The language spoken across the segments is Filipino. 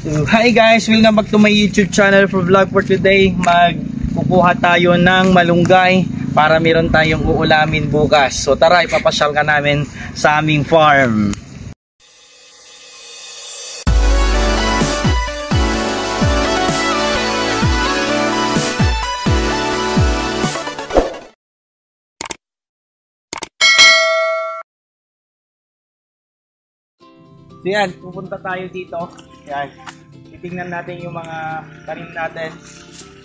So, hi guys, welcome back to my YouTube channel for vlog for today. Magkukuha tayo ng malunggay para meron tayong uulamin bukas. So tara, ipapasyal ka namin sa aming farm. So yan, pupunta tayo dito. Yan, titingnan natin yung mga tanim natin.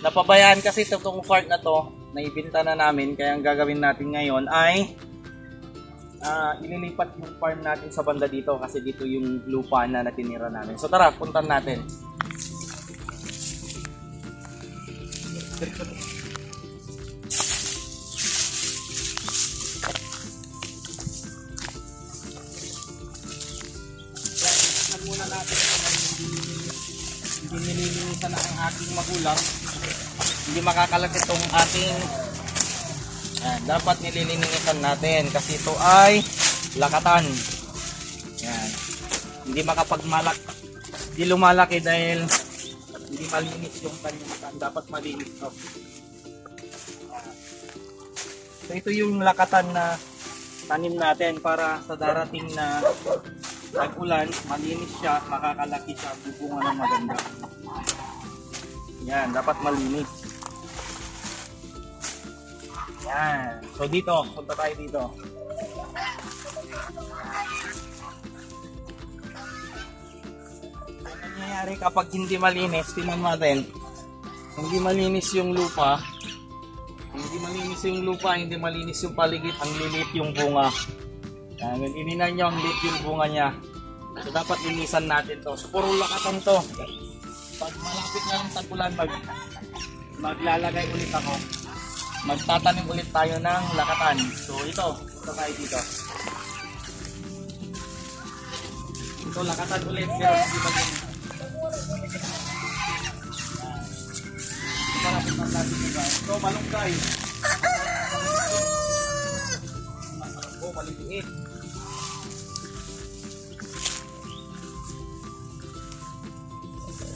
Napabayaan kasi itong part na to, naibenta na namin. Kaya ang gagawin natin ngayon ay ililipat yung farm natin sa banda dito. Kasi dito yung lupa na natinira namin. So tara, puntan natin. Muna natin hindi nililinisan na ang ating magulang, hindi makakalat itong ating dapat nililinisan natin kasi ito ay lakatan. Yan. Hindi makapagmalak, hindi lumalaki dahil hindi malinis yung kanyang, dapat malinis to. So ito yung lakatan na tanim natin para sa darating na tag-ulan, malinis siya, makakalaki siya, bubunga ng maganda. Yan, dapat malinis. Yan. So dito, punta tayo dito. Ano nangyayari kapag hindi malinis? Tingnan natin. Hindi malinis yung lupa. Hindi malinis yung paligid, ang lilit yung bunga. Yan, ininan nyo ang liit yung bunga niya. So dapat linisan natin to. So puro lakatan to. Pag malapit na ng tag-ulan, maglalagay ulit ako. Magtatanim ulit tayo ng lakatan. So ito, ito tayo dito. Ito lakatan ulit pero hindi ba yun? Para punta natin ito. Ito malunggay. Oh, maliit.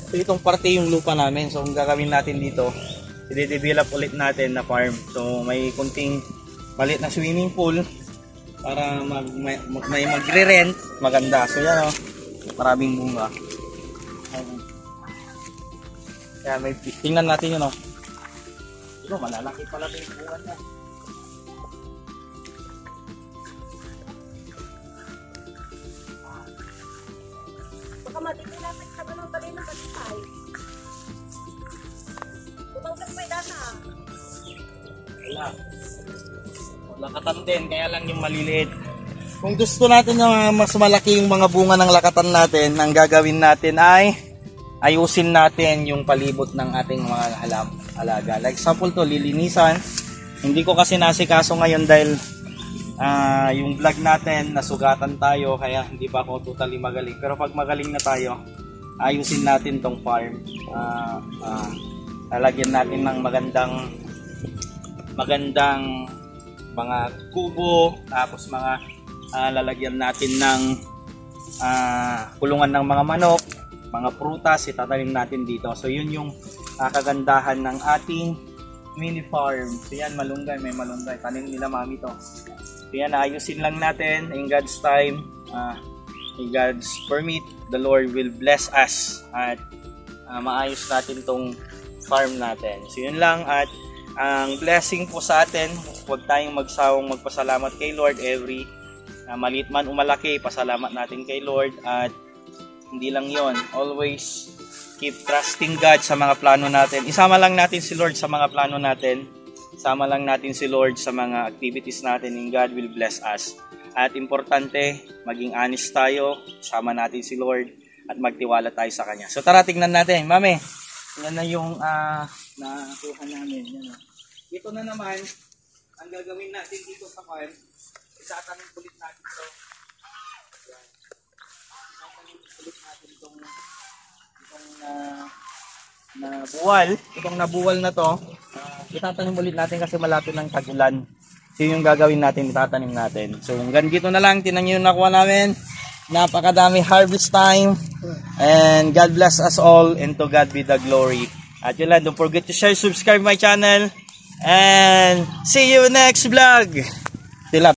So itong parte yung lupa namin. So ang gagawin natin dito, i-develop ulit natin na farm. So may kunting maliit na swimming pool para may magre-rent, maganda. So yan oh, maraming bunga. Kaya may tingnan natin yun oh. Ito malalaki pala yung bunga niya. Matitinapat ka ba ng balay ng balitay? Tumangkat pa dana. Wala. Lakatan din, kaya lang yung maliliit. Kung gusto natin na mas malaki yung mga bunga ng lakatan natin, ang gagawin natin ay ayusin natin yung palibot ng ating mga alaga. Like example to, lilinisan. Hindi ko kasi nasikaso ngayon dahil yung vlog natin nasugatan tayo kaya hindi pa ako totally magaling, pero pag magaling na tayo ayusin natin tong farm. Lalagyan natin ng magandang mga kubo, tapos mga lalagyan natin ng kulungan ng mga manok, mga prutas itatanim natin dito. So yun yung kagandahan ng ating mini farm. So yan, malunggay, may malunggay, tanim nila mami to. So yan, ayusin lang natin in God's time, in God's permit, the Lord will bless us at maayos natin tong farm natin. So yun lang, at ang blessing po sa atin, huwag tayong magsawang magpasalamat kay Lord every maliit man o malaki, pasalamat natin kay Lord. At hindi lang yon, always keep trusting God sa mga plano natin. Isama lang natin si Lord sa mga plano natin. Sama lang natin si Lord sa mga activities natin, and God will bless us. At importante, maging honest tayo, sama natin si Lord at magtiwala tayo sa Kanya. So tara, tingnan natin. Mami, yan na yung nakuha namin. Yan. Ito na naman, ang gagawin natin dito sa farm, itatanim ulit natin ito. Itatanim ulit natin itong buwal. Itong nabuwal na to, itatanim ulit natin kasi malapit ng tag-ulan. So yung gagawin natin, itatanim natin. So hanggang dito na lang, tinan nyo yung nakuha namin. napakadami harvest time. And God bless us all, and to God be the glory. At yun lang, don't forget to share, subscribe my channel, and see you next vlog. Tila.